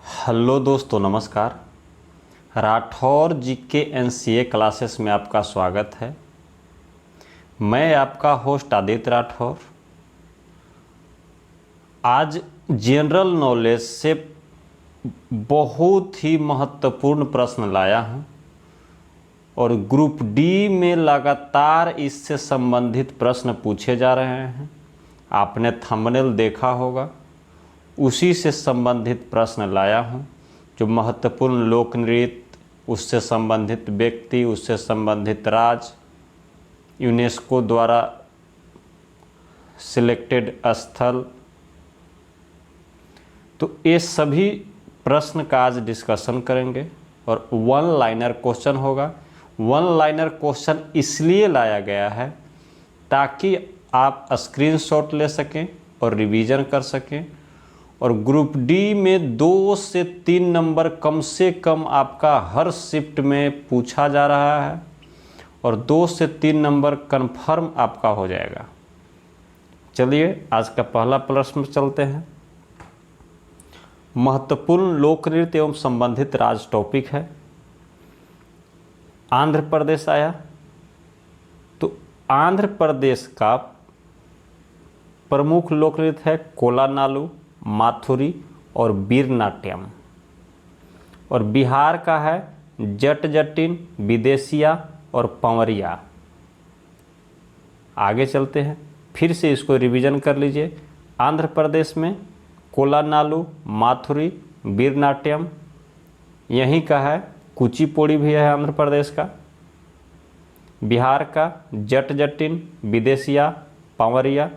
Hello दोस्तों, नमस्कार। राठौर जी के एनसीए क्लासेस में आपका स्वागत है। मैं आपका होस्ट आदित्य राठौर। आज जनरल नॉलेज से बहुत ही महत्वपूर्ण प्रश्न लाया हूं और ग्रुप डी में लगातार इससे संबंधित प्रश्न पूछे जा रहे हैं। आपने थंबनेल देखा होगा, उसी से संबंधित प्रश्न लाया हूं। जो महत्वपूर्ण लोक नृत्य, उससे संबंधित व्यक्ति, उससे संबंधित राज्य, यूनेस्को द्वारा सिलेक्टेड स्थल, तो ये सभी प्रश्न का आज डिस्कशन करेंगे और वन लाइनर क्वेश्चन होगा। वन लाइनर क्वेश्चन इसलिए लाया गया है ताकि आप स्क्रीनशॉट ले सकें और रिवीजन कर सकें। और ग्रुप डी में 2 से 3 नंबर कम से कम आपका हर शिफ्ट में पूछा जा रहा है और 2 से 3 नंबर कंफर्म आपका हो जाएगा। चलिए आज का पहला प्रश्न चलते हैं। महत्वपूर्ण लोक नृत्य एवं संबंधित राज्य टॉपिक है। आंध्र प्रदेश आया तो आंध्र प्रदेश का प्रमुख लोक नृत्य है कोलानालू, माथुरी और वीरनाट्यम। और बिहार का है जट जटिन, विदेशिया और पंवरिया। आगे चलते हैं, फिर से इसको रिवीजन कर लीजिए। आंध्र प्रदेश में कोलानालू, माथुरी, वीरनाट्यम, यहीं का है कुचिपुड़ी भी है आंध्र प्रदेश का। बिहार का जट जटिन, विदेशिया, पंवरिया।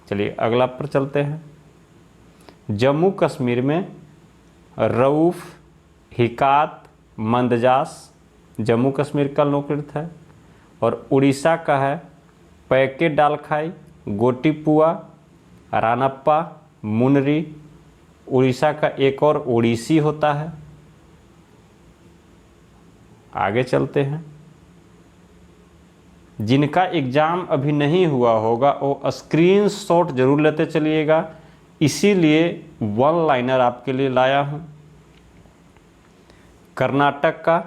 चलिए अगला पर चलते हैं। जम्मू कश्मीर में रऊफ, हिकात, मंदजास जम्मू कश्मीर का लोक नृत्य है। और उड़ीसा का है पैके डालखाई, गोटीपुआ, रानप्पा, मुनरी। उड़ीसा का एक और ओडिसी होता है। आगे चलते हैं। जिनका एग्ज़ाम अभी नहीं हुआ होगा वो स्क्रीनशॉट जरूर लेते चलिएगा, इसीलिए वन लाइनर आपके लिए लाया हूं। कर्नाटक का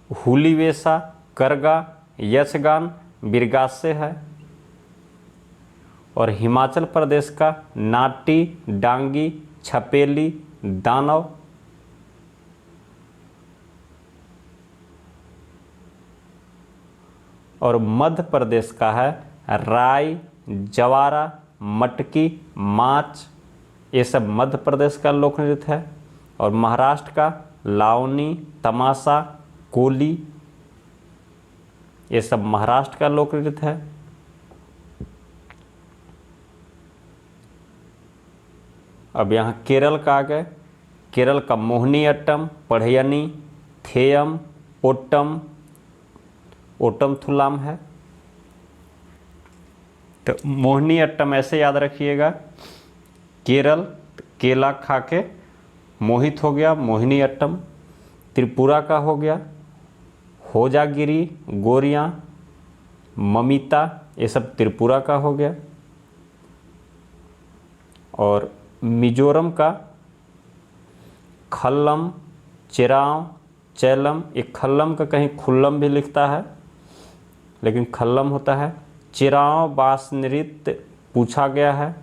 हुलीवेसा, करगा, यक्षगान बिरगासे है। और हिमाचल प्रदेश का नाटी, डांगी, छपेली, दानव। और मध्य प्रदेश का है राई, जवारा, मटकी, माच। ये सब मध्य प्रदेश का लोक नृत्य है। और महाराष्ट्र का लावनी, तमाशा, कोली, ये सब महाराष्ट्र का लोक नृत्य है। अब यहाँ केरल का आ गए। केरल का मोहिनी अट्टम, पढ़यनी, थेयम, ओट्टम, ओटम थुलाम है। तो मोहिनी अट्टम ऐसे याद रखिएगा, केरल केला खा के मोहित हो गया, मोहिनी अट्टम। त्रिपुरा का हो गया होजागिरी, गोरियां, ममिता, ये सब त्रिपुरा का हो गया। और मिजोरम का खल्लम, चिराव, चैलम। एक खल्लम का कहीं खुल्लम भी लिखता है लेकिन खल्लम होता है। चिराव बास नृत्य पूछा गया है,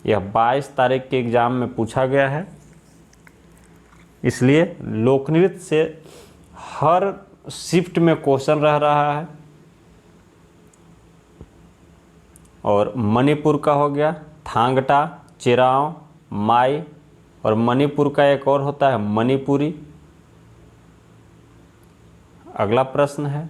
यह 22 तारीख के एग्ज़ाम में पूछा गया है, इसलिए लोक नृत्य से हर शिफ्ट में क्वेश्चन रह रहा है। और मणिपुर का हो गया थांगटा, चिराव, माई। और मणिपुर का एक और होता है मणिपुरी। अगला प्रश्न है,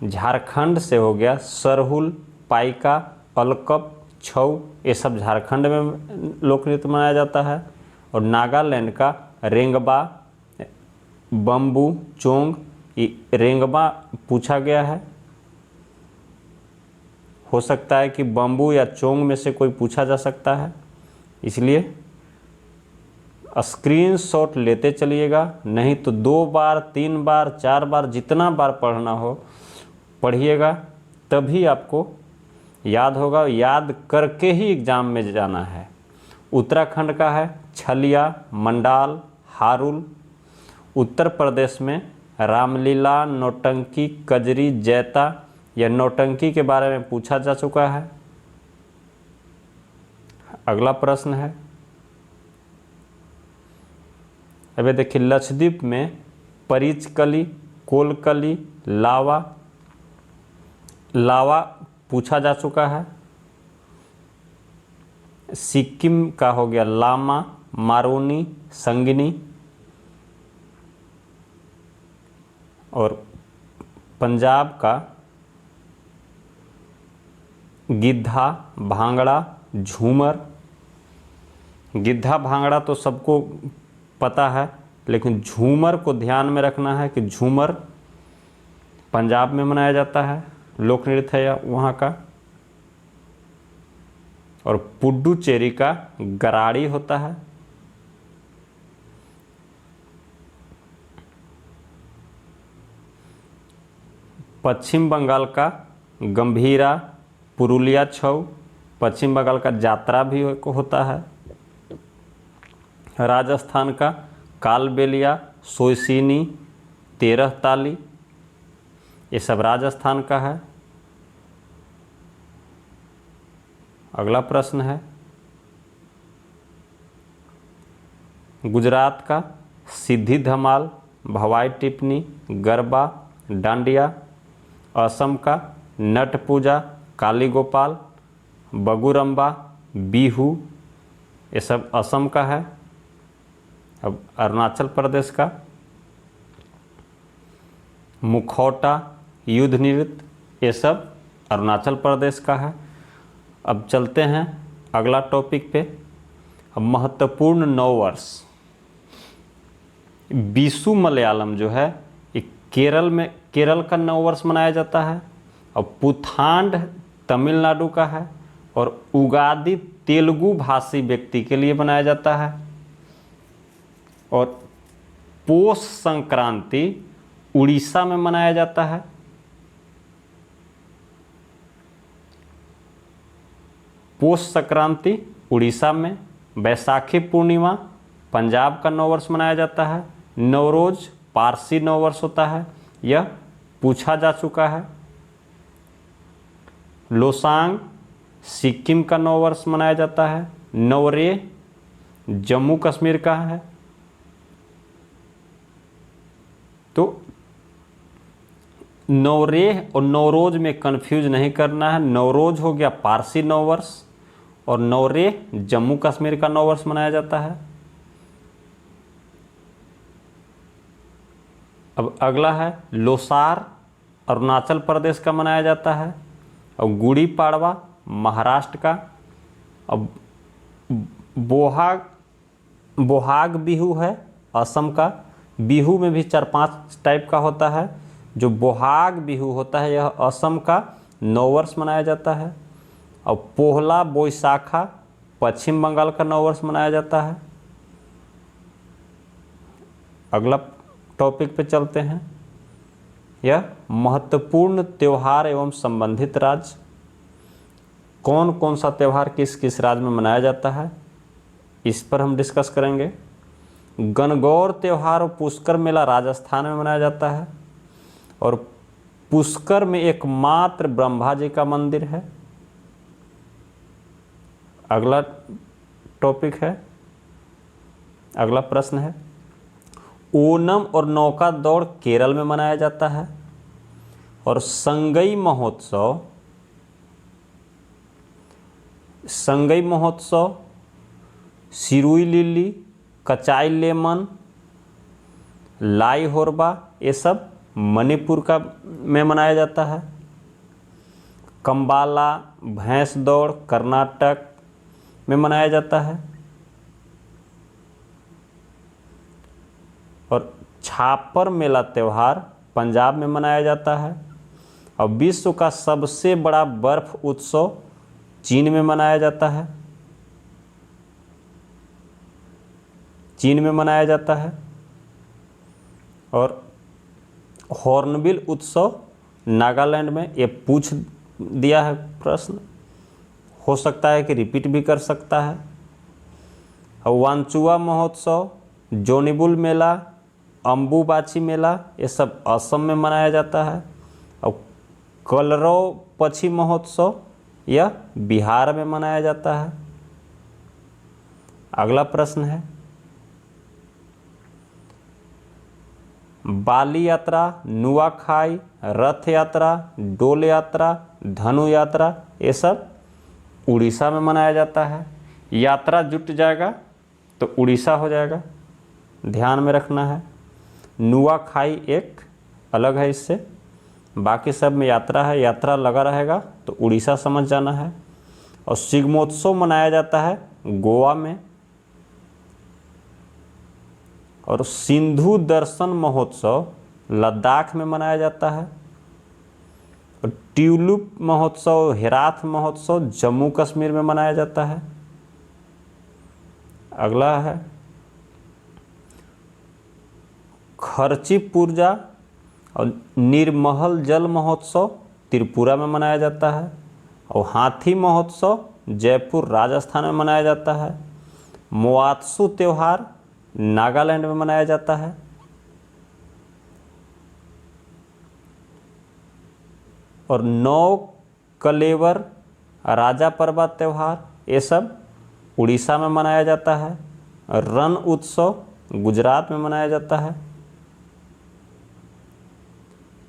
झारखंड से हो गया सरहुल, पाइका, अलकप, छऊ। ये सब झारखंड में लोक नृत्य मनाया जाता है। और नागालैंड का रेंगबा, बम्बू, चोंग। ये रेंगबा पूछा गया है, हो सकता है कि बम्बू या चोंग में से कोई पूछा जा सकता है, इसलिए स्क्रीनशॉट लेते चलिएगा। नहीं तो 2 बार, 3 बार, 4 बार, जितना बार पढ़ना हो पढ़िएगा, तभी आपको याद होगा। याद करके ही एग्ज़ाम में जाना है। उत्तराखंड का है छलिया, मंडाल, हारुल। उत्तर प्रदेश में रामलीला, नौटंकी, कजरी, जैता। यह नौटंकी के बारे में पूछा जा चुका है। अगला प्रश्न है, अब देखिए लक्षद्वीप में परिचकली, कोलकली, लावा। लावा पूछा जा चुका है। सिक्किम का हो गया लामा, मारोनी, संगिनी। और पंजाब का गिद्धा, भांगड़ा, झूमर। गिद्धा भांगड़ा तो सबको पता है, लेकिन झूमर को ध्यान में रखना है कि झूमर पंजाब में मनाया जाता है, लोक नृत्य है वहाँ का। और पुडुचेरी का गराड़ी होता है। पश्चिम बंगाल का गंभीरा, पुरुलिया छऊ। पश्चिम बंगाल का जात्रा भी होता है। राजस्थान का कालबेलिया, सोयसिनी, तेरह ताली। ये सब राजस्थान का है। अगला प्रश्न है, गुजरात का सिद्धि धमाल, भवाई टिप्पणी, गरबा, डांडिया। असम का नट पूजा, काली गोपाल, बगुरम्बा, बिहू। ये सब असम का है। अब अरुणाचल प्रदेश का मुखौटा, युद्ध नृत्य। ये सब अरुणाचल प्रदेश का है। अब चलते हैं अगला टॉपिक पे। अब महत्वपूर्ण नववर्ष विशु मलयालम जो है ये केरल का नववर्ष मनाया जाता है। और पुथांड तमिलनाडु का है। और उगादि तेलुगु भाषी व्यक्ति के लिए मनाया जाता है। और पौष संक्रांति उड़ीसा में मनाया जाता है। पौष संक्रांति उड़ीसा में। बैसाखी पूर्णिमा पंजाब का नववर्ष मनाया जाता है। नवरोज पारसी नववर्ष होता है, यह पूछा जा चुका है। लोसांग सिक्किम का नववर्ष मनाया जाता है। नवरेह जम्मू कश्मीर का है। तो नवरेह और नवरोज में कंफ्यूज नहीं करना है। नवरोज हो गया पारसी नववर्ष और नवरेह जम्मू कश्मीर का नववर्ष मनाया जाता है। अब अगला है लोसार अरुणाचल प्रदेश का मनाया जाता है। और गुड़ी पाड़वा महाराष्ट्र का। अब बोहाग बिहू है असम का। बिहू में भी 4-5 टाइप का होता है। जो बोहाग बिहू होता है यह असम का नववर्ष मनाया जाता है। और पोहला बोईसाखा पश्चिम बंगाल का नववर्ष मनाया जाता है। अगला टॉपिक पे चलते हैं। यह महत्वपूर्ण त्यौहार एवं संबंधित राज्य। कौन कौन सा त्यौहार किस किस राज्य में मनाया जाता है, इस पर हम डिस्कस करेंगे। गणगौर त्यौहार और पुष्कर मेला राजस्थान में मनाया जाता है। और पुष्कर में एकमात्र ब्रह्मा जी का मंदिर है। अगला टॉपिक है, अगला प्रश्न है, ओणम और नौका दौड़ केरल में मनाया जाता है। और संगई महोत्सव सिरुई लिली, कचाई लेमन, लाई होरबा ये सब मणिपुर का में मनाया जाता है। कंबाला भैंस दौड़ कर्नाटक में मनाया जाता है। और छापर मेला त्यौहार पंजाब में मनाया जाता है। और विश्व का सबसे बड़ा बर्फ उत्सव चीन में मनाया जाता है। चीन में मनाया जाता है। और हॉर्नबिल उत्सव नागालैंड में। ये पूछ दिया है प्रश्न, हो सकता है कि रिपीट भी कर सकता है। और वांचुआ महोत्सव, जोनीबुल मेला, अम्बुबाची मेला, ये सब असम में मनाया जाता है। और कलरव पक्षी महोत्सव यह बिहार में मनाया जाता है। अगला प्रश्न है, बाली यात्रा, नुआखाई, रथ यात्रा, डोल यात्रा, धनु यात्रा, ये सब उड़ीसा में मनाया जाता है। यात्रा जुट जाएगा तो उड़ीसा हो जाएगा, ध्यान में रखना है। नुआखाई एक अलग है इससे, बाकी सब में यात्रा है, यात्रा लगा रहेगा तो उड़ीसा समझ जाना है। और शिग्मोत्सव मनाया जाता है गोवा में। और सिंधु दर्शन महोत्सव लद्दाख में मनाया जाता है। और ट्यूलिप महोत्सव, हेराथ महोत्सव जम्मू कश्मीर में मनाया जाता है। अगला है खर्ची पूर्जा और निर्महल जल महोत्सव त्रिपुरा में मनाया जाता है। और हाथी महोत्सव जयपुर राजस्थान में मनाया जाता है। मोआत्सु त्यौहार नागालैंड में मनाया जाता है। और नौ कलेवर राजा परबा त्यौहार ये सब उड़ीसा में मनाया जाता है। रण उत्सव गुजरात में मनाया जाता है।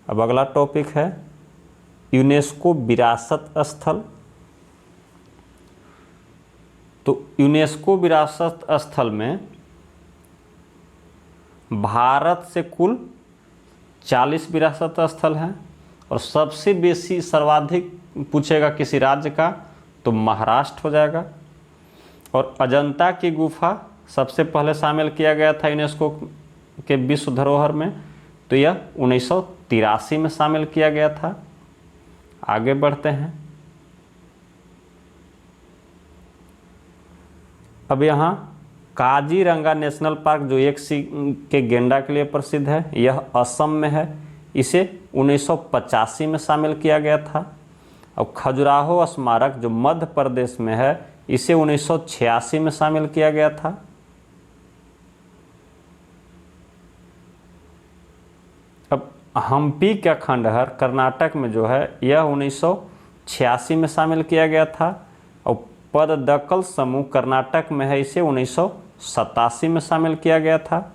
अब अगला टॉपिक है यूनेस्को विरासत स्थल। तो यूनेस्को विरासत स्थल में भारत से कुल 40 विरासत स्थल हैं। और सबसे बेसी सर्वाधिक पूछेगा किसी राज्य का तो महाराष्ट्र हो जाएगा। और अजंता की गुफा सबसे पहले शामिल किया गया था यूनेस्को के विश्व धरोहर में, तो यह 1983 में शामिल किया गया था। आगे बढ़ते हैं। अब यहाँ काजीरंगा नेशनल पार्क जो एक के गेंडा के लिए प्रसिद्ध है, यह असम में है। इसे 1985 में शामिल किया गया था। और खजुराहो स्मारक जो मध्य प्रदेश में है, इसे 1986 में शामिल किया गया था। अब हम्पी का खंडहर कर्नाटक में जो है, यह 1986 में शामिल किया गया था। और पददकल समूह कर्नाटक में है, इसे 1987 में शामिल किया गया था।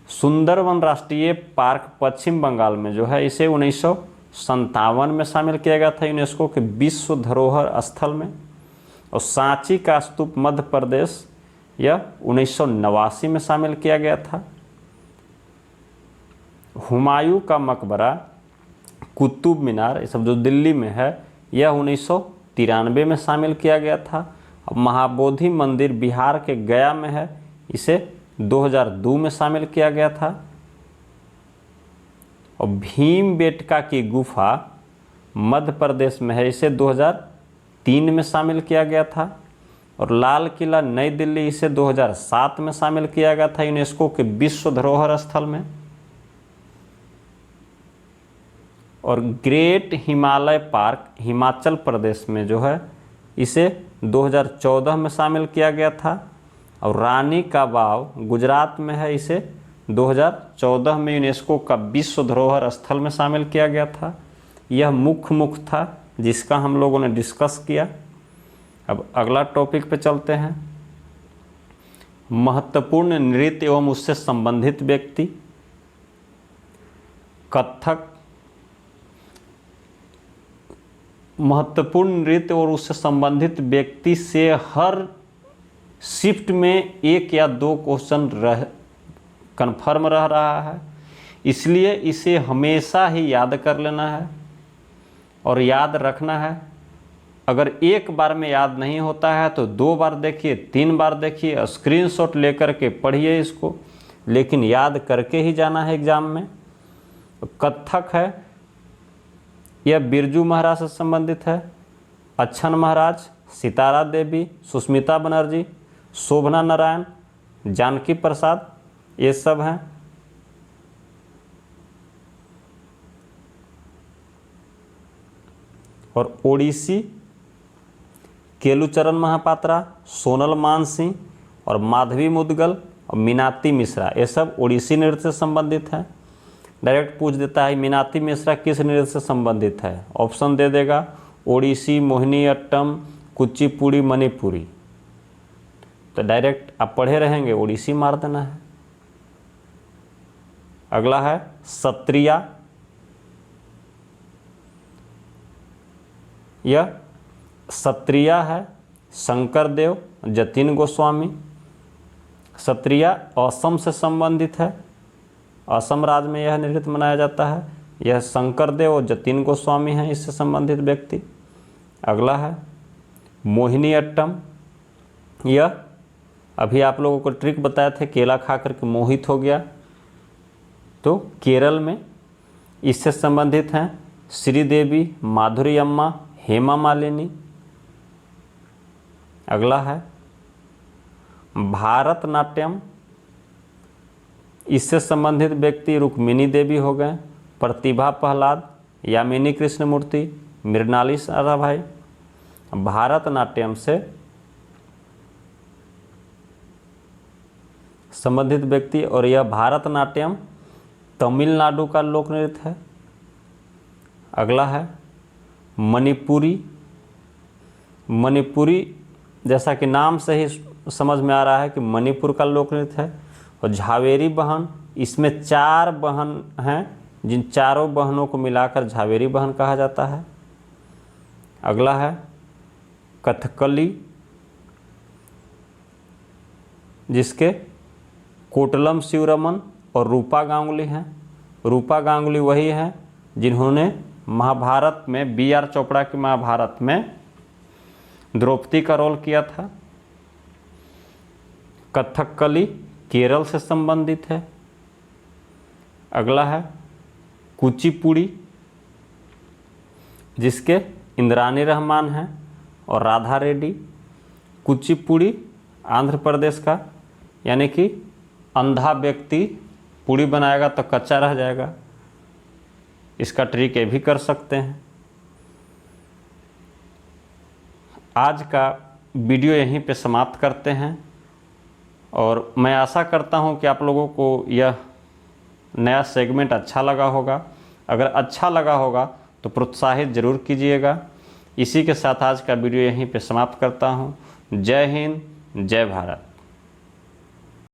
सुंदरवन राष्ट्रीय पार्क पश्चिम बंगाल में जो है, इसे 1957 में शामिल किया गया था यूनेस्को के विश्व धरोहर स्थल में। और सांची का स्तूप मध्य प्रदेश, यह 1989 में शामिल किया गया था। हुमायूं का मकबरा, कुतुब मीनार, ये सब जो दिल्ली में है, यह 1993 में शामिल किया गया था। अब महाबोधि मंदिर बिहार के गया में है, इसे 2002 में शामिल किया गया था। और भीमबेटका की गुफा मध्य प्रदेश में है, इसे 2003 में शामिल किया गया था। और लाल किला नई दिल्ली, इसे 2007 में शामिल किया गया था यूनेस्को के विश्व धरोहर स्थल में। और ग्रेट हिमालय पार्क हिमाचल प्रदेश में जो है, इसे 2014 में शामिल किया गया था। और रानी का वाव गुजरात में है, इसे 2014 में यूनेस्को का विश्व धरोहर स्थल में शामिल किया गया था। यह मुख्य था जिसका हम लोगों ने डिस्कस किया। अब अगला टॉपिक पे चलते हैं, महत्वपूर्ण नृत्य एवं उससे संबंधित व्यक्ति। कथक महत्वपूर्ण नृत्य और उससे संबंधित व्यक्ति से हर शिफ्ट में 1 या 2 क्वेश्चन कन्फर्म रह रहा है, इसलिए इसे हमेशा ही याद कर लेना है और याद रखना है। अगर एक बार में याद नहीं होता है तो 2 बार देखिए, 3 बार देखिए, स्क्रीनशॉट लेकर के पढ़िए इसको, लेकिन याद करके ही जाना है एग्जाम में। कथक है, यह बिरजू महाराज से संबंधित है। अच्छन महाराज, सितारा देवी, सुष्मिता बनर्जी, शोभना नारायण, जानकी प्रसाद, ये सब हैं। और ओडिसी केलुचरण महापात्रा, सोनल मानसिंह और माधवी मुदगल और मीनाती मिश्रा, ये सब ओडिसी नृत्य से संबंधित हैं। डायरेक्ट पूछ देता है मीनाती मिश्रा किस नृत्य से संबंधित है, ऑप्शन दे देगा ओडिसी, मोहिनी अट्टम, कुचिपुड़ी, मणिपुरी। तो डायरेक्ट आप पढ़े रहेंगे ओडिसी मार देना है। अगला है सत्रिया, यह सत्रिया है शंकर देव, जतिन गोस्वामी। सत्रिया असम से संबंधित है, असम राज्य में यह नृत्य मनाया जाता है। यह शंकर देव और जतिन गोस्वामी हैं इससे संबंधित व्यक्ति। अगला है मोहिनी अट्टम, यह अभी आप लोगों को ट्रिक बताए थे, केला खा करके मोहित हो गया, तो केरल में इससे संबंधित हैं श्रीदेवी, माधुरी अम्मा, हेमा मालिनी। अगला है भारतनाट्यम, इससे संबंधित व्यक्ति रुक्मिणी देवी हो गए, प्रतिभा प्रहलाद, यामिनी कृष्णमूर्ति, मृणाली साराभाई। भारतनाट्यम से संबंधित व्यक्ति, और यह भारतनाट्यम तमिलनाडु का लोक नृत्य है। अगला है मणिपुरी। मणिपुरी जैसा कि नाम से ही समझ में आ रहा है कि मणिपुर का लोक नृत्य है। और झावेरी बहन, इसमें 4 बहन हैं, जिन चारों बहनों को मिलाकर झावेरी बहन कहा जाता है। अगला है कथकली, जिसके कोटलम शिवरमन और रूपा गांगुली हैं। रूपा गांगुली वही हैं जिन्होंने महाभारत में, B.R. चोपड़ा की महाभारत में द्रौपदी का रोल किया था। कथकली केरल से संबंधित है। अगला है कुचिपुड़ी, जिसके इंद्रानी रहमान हैं और राधा रेड्डी। कुचिपुड़ी आंध्र प्रदेश का, यानी कि अंधा व्यक्ति पूड़ी बनाएगा तो कच्चा रह जाएगा, इसका ट्रिक ये भी कर सकते हैं। आज का वीडियो यहीं पे समाप्त करते हैं, और मैं आशा करता हूं कि आप लोगों को यह नया सेगमेंट अच्छा लगा होगा। अगर अच्छा लगा होगा तो प्रोत्साहित ज़रूर कीजिएगा। इसी के साथ आज का वीडियो यहीं पे समाप्त करता हूं। जय हिंद, जय भारत।